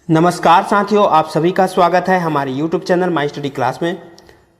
नमस्कार साथियों, आप सभी का स्वागत है हमारे YouTube channel my study class में।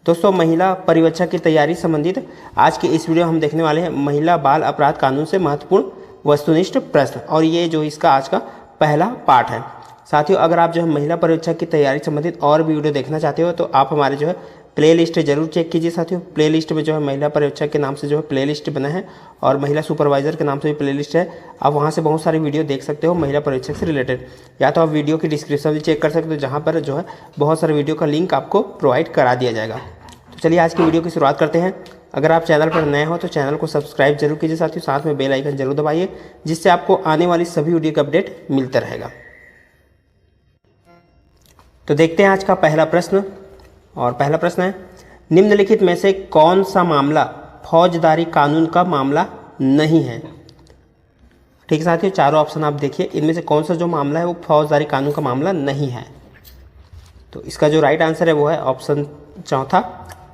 दोस्तों, महिला परिवीक्षा की तैयारी संबंधित आज के इस वीडियो में हम देखने वाले हैं महिला बाल अपराध कानून से महत्वपूर्ण वस्तुनिष्ठ प्रश्न, और ये जो इसका आज का पहला पार्ट है। साथियों, अगर आप जो है महिला परिवीक्षा की तैयारी संबंधित और भी वीडियो देखना चाहते हो तो आप हमारे जो है प्ले लिस्ट जरूर चेक कीजिए। साथियों, प्ले लिस्ट में जो है महिला परिवीक्षा के नाम से जो है प्ले लिस्ट बना है और महिला सुपरवाइजर के नाम से भी प्ले लिस्ट है। आप वहां से बहुत सारी वीडियो देख सकते हो महिला परिवीक्षा से रिलेटेड, या तो आप वीडियो की डिस्क्रिप्शन भी चेक कर सकते हो जहां पर जो है बहुत सारे वीडियो का लिंक आपको प्रोवाइड करा दिया जाएगा। तो चलिए आज की वीडियो की शुरुआत करते हैं। अगर आप चैनल पर नए हो तो चैनल को सब्सक्राइब जरूर कीजिए साथियों, साथ में बेल आइकन जरूर दबाइए जिससे आपको आने वाली सभी वीडियो का अपडेट मिलता रहेगा। तो देखते हैं आज का पहला प्रश्न, और पहला प्रश्न है निम्नलिखित में से कौन सा मामला फौजदारी कानून का मामला नहीं है। ठीक है साथियों, चारों ऑप्शन आप देखिए, इनमें से कौन सा जो मामला है वो फौजदारी कानून का मामला नहीं है। तो इसका जो राइट आंसर है वो है ऑप्शन चौथा,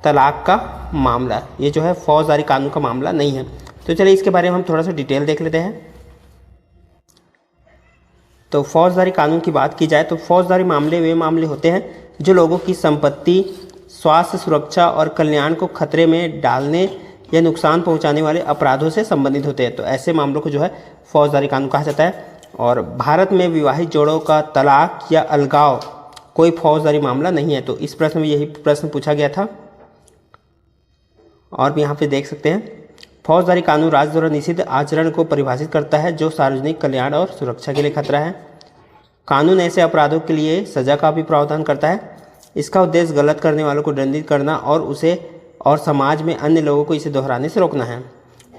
तलाक का मामला। ये जो है फौजदारी कानून का मामला नहीं है। तो चलिए इसके बारे में हम थोड़ा सा डिटेल देख लेते हैं। तो फौजदारी कानून की बात की जाए तो फौजदारी मामले वे मामले होते हैं जो लोगों की संपत्ति, स्वास्थ्य, सुरक्षा और कल्याण को खतरे में डालने या नुकसान पहुंचाने वाले अपराधों से संबंधित होते हैं। तो ऐसे मामलों को जो है फौजदारी कानून कहा जाता है। और भारत में विवाहित जोड़ों का तलाक या अलगाव कोई फौजदारी मामला नहीं है। तो इस प्रश्न में यही प्रश्न पूछा गया था। और यहाँ पे देख सकते हैं फौजदारी कानून राज्य द्वारा निषिद्ध आचरण को परिभाषित करता है जो सार्वजनिक कल्याण और सुरक्षा के लिए खतरा है। कानून ऐसे अपराधों के लिए सजा का भी प्रावधान करता है। इसका उद्देश्य गलत करने वालों को दंडित करना और समाज में अन्य लोगों को इसे दोहराने से रोकना है।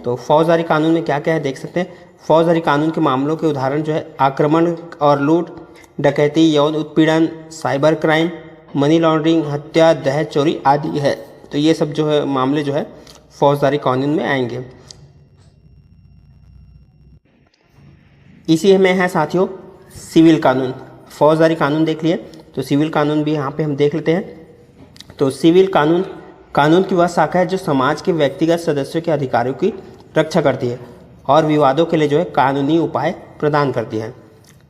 तो फौजदारी कानून में क्या क्या है देख सकते हैं। फौजदारी कानून के मामलों के उदाहरण जो है आक्रमण और लूट, डकैती, यौन उत्पीड़न, साइबर क्राइम, मनी लॉन्ड्रिंग, हत्या, दहेज, चोरी आदि है। तो ये सब जो है मामले जो है फौजदारी कानून में आएंगे। इसी में है साथियों सिविल कानून। फौजदारी कानून देख लिए, तो सिविल कानून भी यहाँ पे हम देख लेते हैं। तो सिविल कानून की वह शाखा है जो समाज के व्यक्तिगत सदस्यों के अधिकारों की रक्षा करती है और विवादों के लिए जो है कानूनी उपाय प्रदान करती है।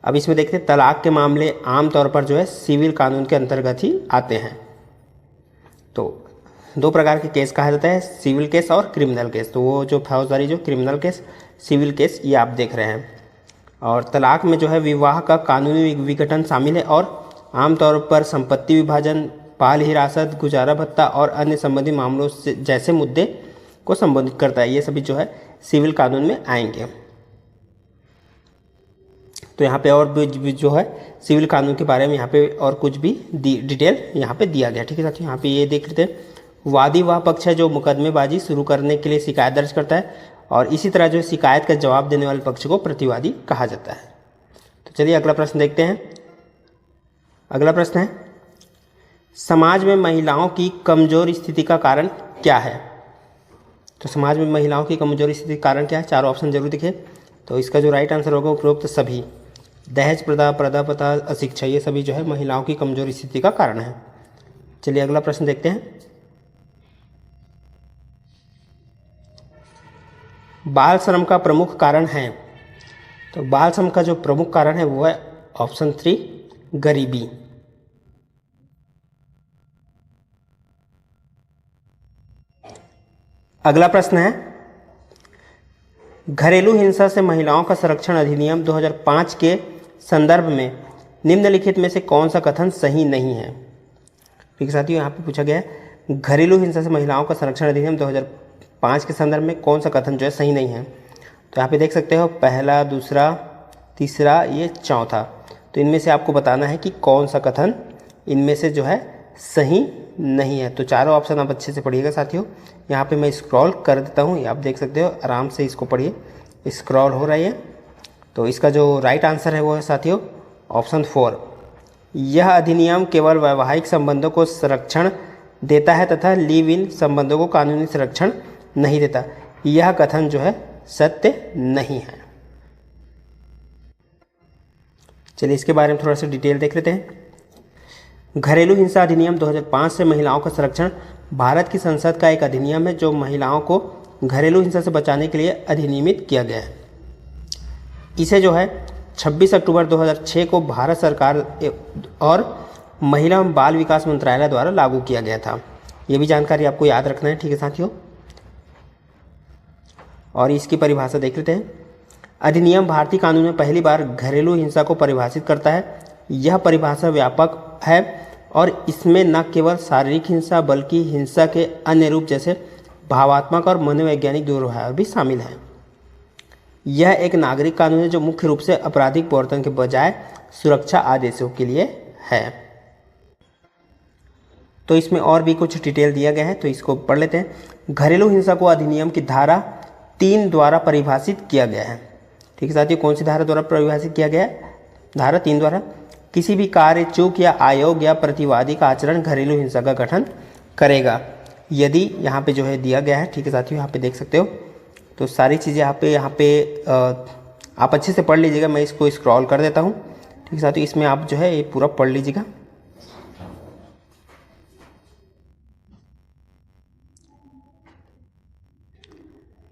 अब इसमें देखते हैं तलाक के मामले आमतौर पर जो है सिविल कानून के अंतर्गत ही आते हैं। तो दो प्रकार के केस कहा जाता है, सिविल केस और क्रिमिनल केस। तो वो जो फौजदारी जो क्रिमिनल केस, सिविल केस, ये आप देख रहे हैं। और तलाक में जो है विवाह का कानूनी विघटन शामिल है और आमतौर पर संपत्ति विभाजन, बाल हिरासत, गुजारा भत्ता और अन्य संबंधी मामलों से जैसे मुद्दे को संबोधित करता है। ये सभी जो है सिविल कानून में आएंगे। तो यहाँ पे और भी जो है सिविल कानून के बारे में यहाँ पे और कुछ भी डिटेल यहाँ पे दिया गया। ठीक है साथियों, यहाँ पे ये देख लेते हैं। वादी वह पक्ष है जो मुकदमेबाजी शुरू करने के लिए शिकायत दर्ज करता है, और इसी तरह जो शिकायत का जवाब देने वाले पक्ष को प्रतिवादी कहा जाता है। तो चलिए अगला प्रश्न देखते हैं। अगला प्रश्न है समाज में महिलाओं की कमजोर स्थिति का कारण क्या है। तो समाज में महिलाओं की कमजोर स्थिति का कारण क्या है, चारों ऑप्शन जरूर दिखे। तो इसका जो राइट आंसर होगा उपरोक्त सभी, दहेज प्रथा, प्रथा, अशिक्षा, ये सभी जो है महिलाओं की कमजोर स्थिति का कारण है। चलिए अगला प्रश्न देखते हैं। बाल श्रम का प्रमुख कारण है। तो बाल श्रम का जो प्रमुख कारण है वो है ऑप्शन 3, गरीबी। अगला प्रश्न है घरेलू हिंसा से महिलाओं का संरक्षण अधिनियम 2005 के संदर्भ में निम्नलिखित में से कौन सा कथन सही नहीं है। ठीक है साथियों, यहाँ पे पूछा गया है घरेलू हिंसा से महिलाओं का संरक्षण अधिनियम 2005 के संदर्भ में कौन सा कथन जो है सही नहीं है। तो यहाँ पे देख सकते हो पहला, दूसरा, तीसरा, ये चौथा। तो इनमें से आपको बताना है कि कौन सा कथन इनमें से जो है सही नहीं है। तो चारों ऑप्शन आप अच्छे से पढ़िएगा साथियों। यहाँ पे मैं स्क्रॉल कर देता हूँ, आप देख सकते हो, आराम से इसको पढ़िए, स्क्रॉल हो रही है। तो इसका जो राइट आंसर है वो है साथियों ऑप्शन 4, यह अधिनियम केवल वैवाहिक संबंधों को संरक्षण देता है तथा लिव इन संबंधों को कानूनी संरक्षण नहीं देता। यह कथन जो है सत्य नहीं है। चलिए इसके बारे में थोड़ा सा डिटेल देख लेते हैं। घरेलू हिंसा अधिनियम 2005 से महिलाओं का संरक्षण भारत की संसद का एक अधिनियम है जो महिलाओं को घरेलू हिंसा से बचाने के लिए अधिनियमित किया गया है। इसे जो है 26 अक्टूबर 2006 को भारत सरकार और महिला एवं बाल विकास मंत्रालय द्वारा लागू किया गया था। ये भी जानकारी आपको याद रखना है, ठीक है साथियों। और इसकी परिभाषा देख लेते हैं। अधिनियम भारतीय कानून में पहली बार घरेलू हिंसा को परिभाषित करता है। यह परिभाषा व्यापक है और इसमें न केवल शारीरिक हिंसा बल्कि हिंसा के अन्य रूप जैसे भावात्मक और मनोवैज्ञानिक दुर्व्यवहार भी शामिल है। यह एक नागरिक कानून है जो मुख्य रूप से आपराधिक प्रवर्तन के बजाय सुरक्षा आदेशों के लिए है। तो इसमें और भी कुछ डिटेल दिया गया है, तो इसको पढ़ लेते हैं। घरेलू हिंसा को अधिनियम की धारा 3 द्वारा परिभाषित किया गया है। ठीक है साथियों, कौन सी धारा द्वारा परिभाषित किया गया है? धारा 3 द्वारा। किसी भी कार्य, चूक या अयोग्य या प्रतिवादी का आचरण घरेलू हिंसा का गठन करेगा। यदि यहाँ पे जो है दिया गया है, ठीक है साथियों, यहाँ पे देख सकते हो, तो सारी चीज़ें यहाँ पे आप अच्छे से पढ़ लीजिएगा। मैं इसको स्क्रॉल कर देता हूँ, ठीक है साथियों। इसमें आप जो है ये पूरा पढ़ लीजिएगा।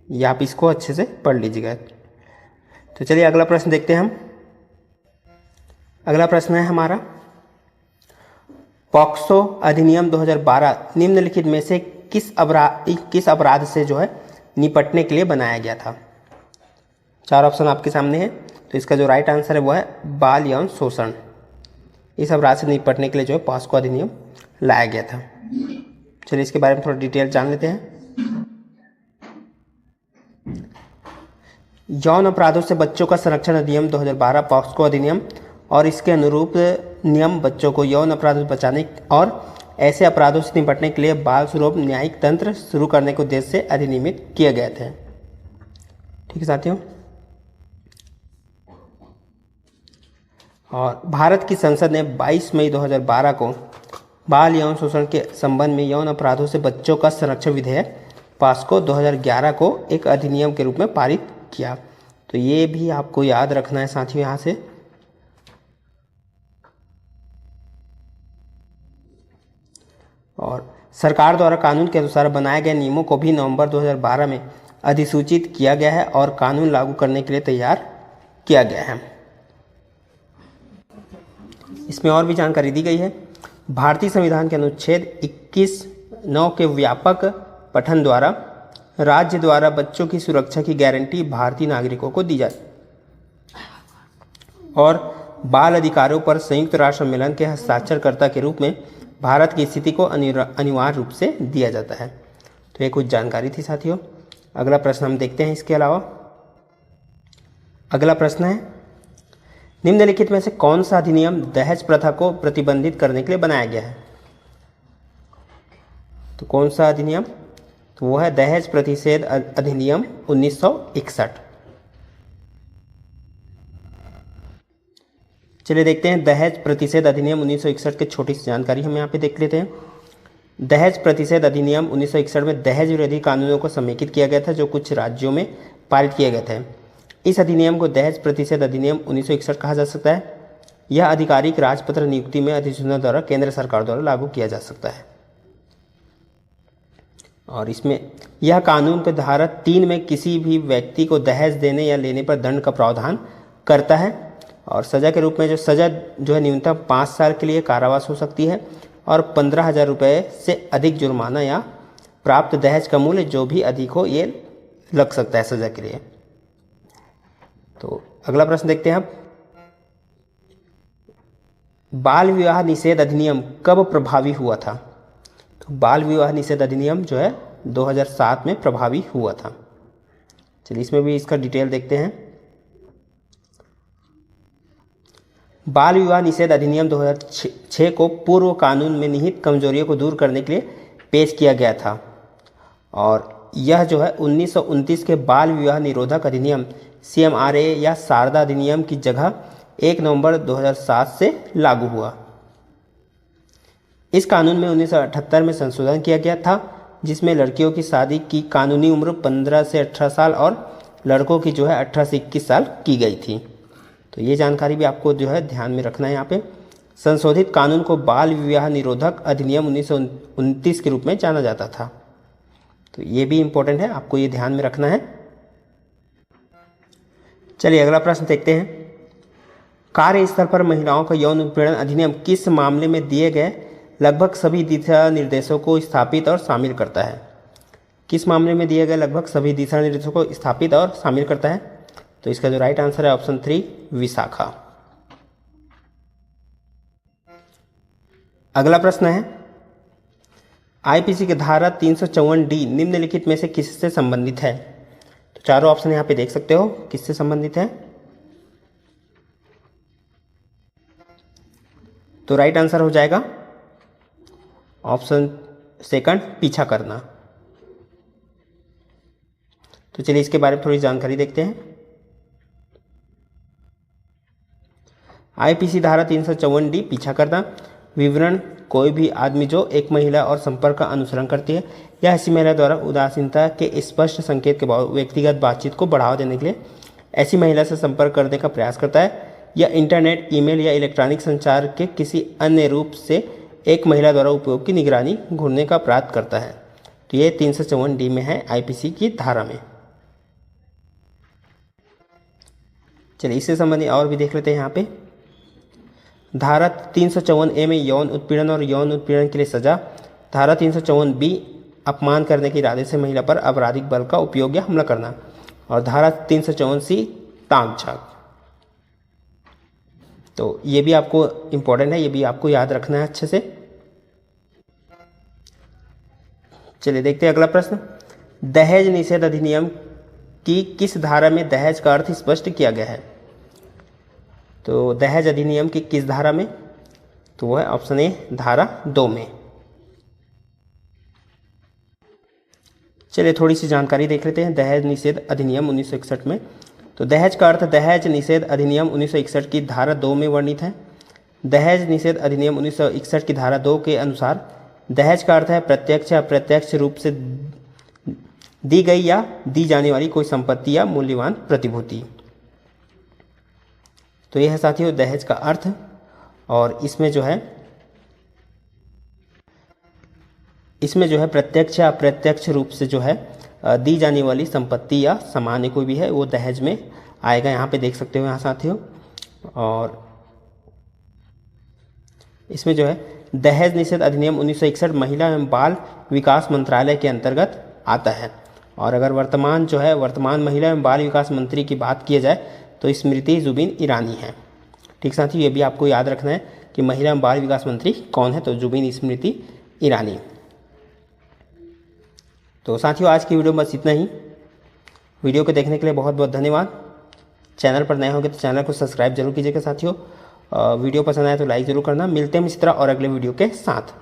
या आप इसको अच्छे से पढ़ लीजिएगा। तो चलिए अगला प्रश्न देखते हैं हम। अगला प्रश्न है हमारा, पॉक्सो अधिनियम 2012 निम्नलिखित में से किस अपराध से जो है निपटने के लिए बनाया गया था? 4 ऑप्शन आपके सामने है। तो इसका जो राइट आंसर है वो है बाल यौन शोषण। इस अपराध से निपटने के लिए जो है पॉक्सो अधिनियम लाया गया था। चलिए इसके बारे में थोड़ा डिटेल जान लेते हैं। यौन अपराधों से बच्चों का संरक्षण अधिनियम 2012 पॉक्सो अधिनियम और इसके अनुरूप नियम बच्चों को यौन अपराधों से बचाने और ऐसे अपराधों से निपटने के लिए बाल स्वरूप न्यायिक तंत्र शुरू करने के उद्देश्य से अधिनियमित किए गए थे। ठीक है साथियों। और भारत की संसद ने 22 मई 2012 को बाल यौन शोषण के संबंध में यौन अपराधों से बच्चों का संरक्षण विधेयक पॉक्सो 2011 को एक अधिनियम के रूप में पारित किया। तो ये भी आपको याद रखना है साथियों यहाँ से। और सरकार द्वारा कानून के अनुसार बनाए गए नियमों को भी नवंबर 2012 में अधिसूचित किया गया है और कानून लागू करने के लिए तैयार किया गया है। इसमें और भी जानकारी दी गई है। भारतीय संविधान के अनुच्छेद 21(9) के व्यापक पठन द्वारा राज्य द्वारा बच्चों की सुरक्षा की गारंटी भारतीय नागरिकों को दी जाती और बाल अधिकारों पर संयुक्त राष्ट्र सम्मेलन के हस्ताक्षरकर्ता के रूप में भारत की स्थिति को अनिवार्य रूप से दिया जाता है। तो ये कुछ जानकारी थी साथियों। अगला प्रश्न हम देखते हैं। इसके अलावा अगला प्रश्न है, निम्नलिखित में से कौन सा अधिनियम दहेज प्रथा को प्रतिबंधित करने के लिए बनाया गया है? तो कौन सा अधिनियम? तो वो है दहेज प्रतिषेध अधिनियम 1961। चलिए देखते हैं दहेज प्रतिषेध अधिनियम 1961 की छोटी सी जानकारी हम यहाँ पे देख लेते हैं। दहेज प्रतिषेध अधिनियम 1961 में दहेज विरोधी कानूनों को समेकित किया गया था जो कुछ राज्यों में पारित किए गए थे। इस अधिनियम को दहेज प्रतिषेध अधिनियम 1961 कहा जा सकता है। यह आधिकारिक राजपत्र नियुक्ति में अधिसूचना द्वारा केंद्र सरकार द्वारा लागू किया जा सकता है। और इसमें यह कानून के धारा 3 में किसी भी व्यक्ति को दहेज देने या लेने पर दंड का प्रावधान करता है और सजा के रूप में जो सजा जो है न्यूनतम 5 साल के लिए कारावास हो सकती है और 15,000 रुपये से अधिक जुर्माना या प्राप्त दहेज का मूल्य जो भी अधिक हो ये लग सकता है सजा के लिए। तो अगला प्रश्न देखते हैं आप। बाल विवाह निषेध अधिनियम कब प्रभावी हुआ था? तो बाल विवाह निषेध अधिनियम जो है 2007 में प्रभावी हुआ था। चलिए इसमें भी इसका डिटेल देखते हैं। बाल विवाह निषेध अधिनियम 2006 को पूर्व कानून में निहित कमजोरियों को दूर करने के लिए पेश किया गया था और यह जो है 1929 के बाल विवाह निरोधक अधिनियम CMRA या शारदा अधिनियम की जगह 1 नवंबर 2007 से लागू हुआ। इस कानून में 1978 में संशोधन किया गया था जिसमें लड़कियों की शादी की कानूनी उम्र 15 से 18 साल और लड़कों की जो है 18 से 21 साल की गई थी। तो ये जानकारी भी आपको जो है ध्यान में रखना है। यहाँ पे संशोधित कानून को बाल विवाह निरोधक अधिनियम 1929 के रूप में जाना जाता था। तो ये भी इम्पोर्टेंट है, आपको ये ध्यान में रखना है। चलिए अगला प्रश्न देखते हैं। कार्यस्थल पर महिलाओं का यौन उत्पीड़न अधिनियम किस मामले में दिए गए लगभग सभी दिशा निर्देशों को स्थापित और शामिल करता है? किस मामले में दिए गए लगभग सभी दिशा निर्देशों को स्थापित और शामिल करता है? तो इसका जो राइट आंसर है ऑप्शन 3 विशाखा। अगला प्रश्न है आईपीसी की धारा 354D निम्नलिखित में से किससे संबंधित है? तो चारों ऑप्शन यहाँ पे देख सकते हो किससे संबंधित है। तो राइट आंसर हो जाएगा ऑप्शन सेकंड पीछा करना। तो चलिए इसके बारे में थोड़ी जानकारी देखते हैं। आईपीसी धारा 354D पीछा करना विवरण कोई भी आदमी जो एक महिला और संपर्क का अनुसरण करती है या ऐसी महिला द्वारा उदासीनता के स्पष्ट संकेत के बाद व्यक्तिगत बातचीत को बढ़ावा देने के लिए ऐसी महिला से संपर्क करने का प्रयास करता है या इंटरनेट, ईमेल या इलेक्ट्रॉनिक संचार के किसी अन्य रूप से एक महिला द्वारा उपयोग की निगरानी घूरने का प्राप्त करता है। तो ये 354D में है आईपीसी की धारा में। चलिए इससे संबंधित और भी देख लेते हैं यहाँ पे। धारा 354A में यौन उत्पीड़न और यौन उत्पीड़न के लिए सजा। धारा 354B अपमान करने के इरादे से महिला पर आपराधिक बल का उपयोग या हमला करना। और धारा 354C टांग झाक। तो ये भी आपको इम्पोर्टेंट है, ये भी आपको याद रखना है अच्छे से। चलिए देखते हैं अगला प्रश्न। दहेज निषेध अधिनियम की किस धारा में दहेज का अर्थ स्पष्ट किया गया है? तो दहेज अधिनियम की किस धारा में? तो वो है ऑप्शन ए धारा 2 में। चलिए थोड़ी सी जानकारी देख लेते हैं दहेज निषेध अधिनियम 1961 में। तो दहेज का अर्थ दहेज निषेध अधिनियम 1961 की धारा 2 में वर्णित है। दहेज निषेध अधिनियम 1961 की धारा 2 के अनुसार दहेज का अर्थ है प्रत्यक्ष या अप्रत्यक्ष रूप से दी गई या दी जाने वाली कोई संपत्ति या मूल्यवान प्रतिभूति। तो यह है साथियों दहेज का अर्थ। और इसमें जो है प्रत्यक्ष या अप्रत्यक्ष रूप से जो है दी जाने वाली संपत्ति या सामान्य कोई भी है वो दहेज में आएगा। यहाँ पे देख सकते हो यहाँ साथियों। और इसमें जो है दहेज निषेध अधिनियम 1961 महिला एवं बाल विकास मंत्रालय के अंतर्गत आता है। और अगर वर्तमान महिला एवं बाल विकास मंत्री की बात की जाए तो स्मृति जुबिन ईरानी है। ठीक साथियों, ये भी आपको याद रखना है कि महिला एवं बाल विकास मंत्री कौन है? तो जुबिन स्मृति ईरानी। तो साथियों आज की वीडियो बस इतना ही। वीडियो को देखने के लिए बहुत बहुत धन्यवाद। चैनल पर नए होंगे तो चैनल को सब्सक्राइब जरूर कीजिएगा साथियों। वीडियो पसंद आए तो लाइक जरूर करना। मिलते हैं इसी तरह और अगले वीडियो के साथ।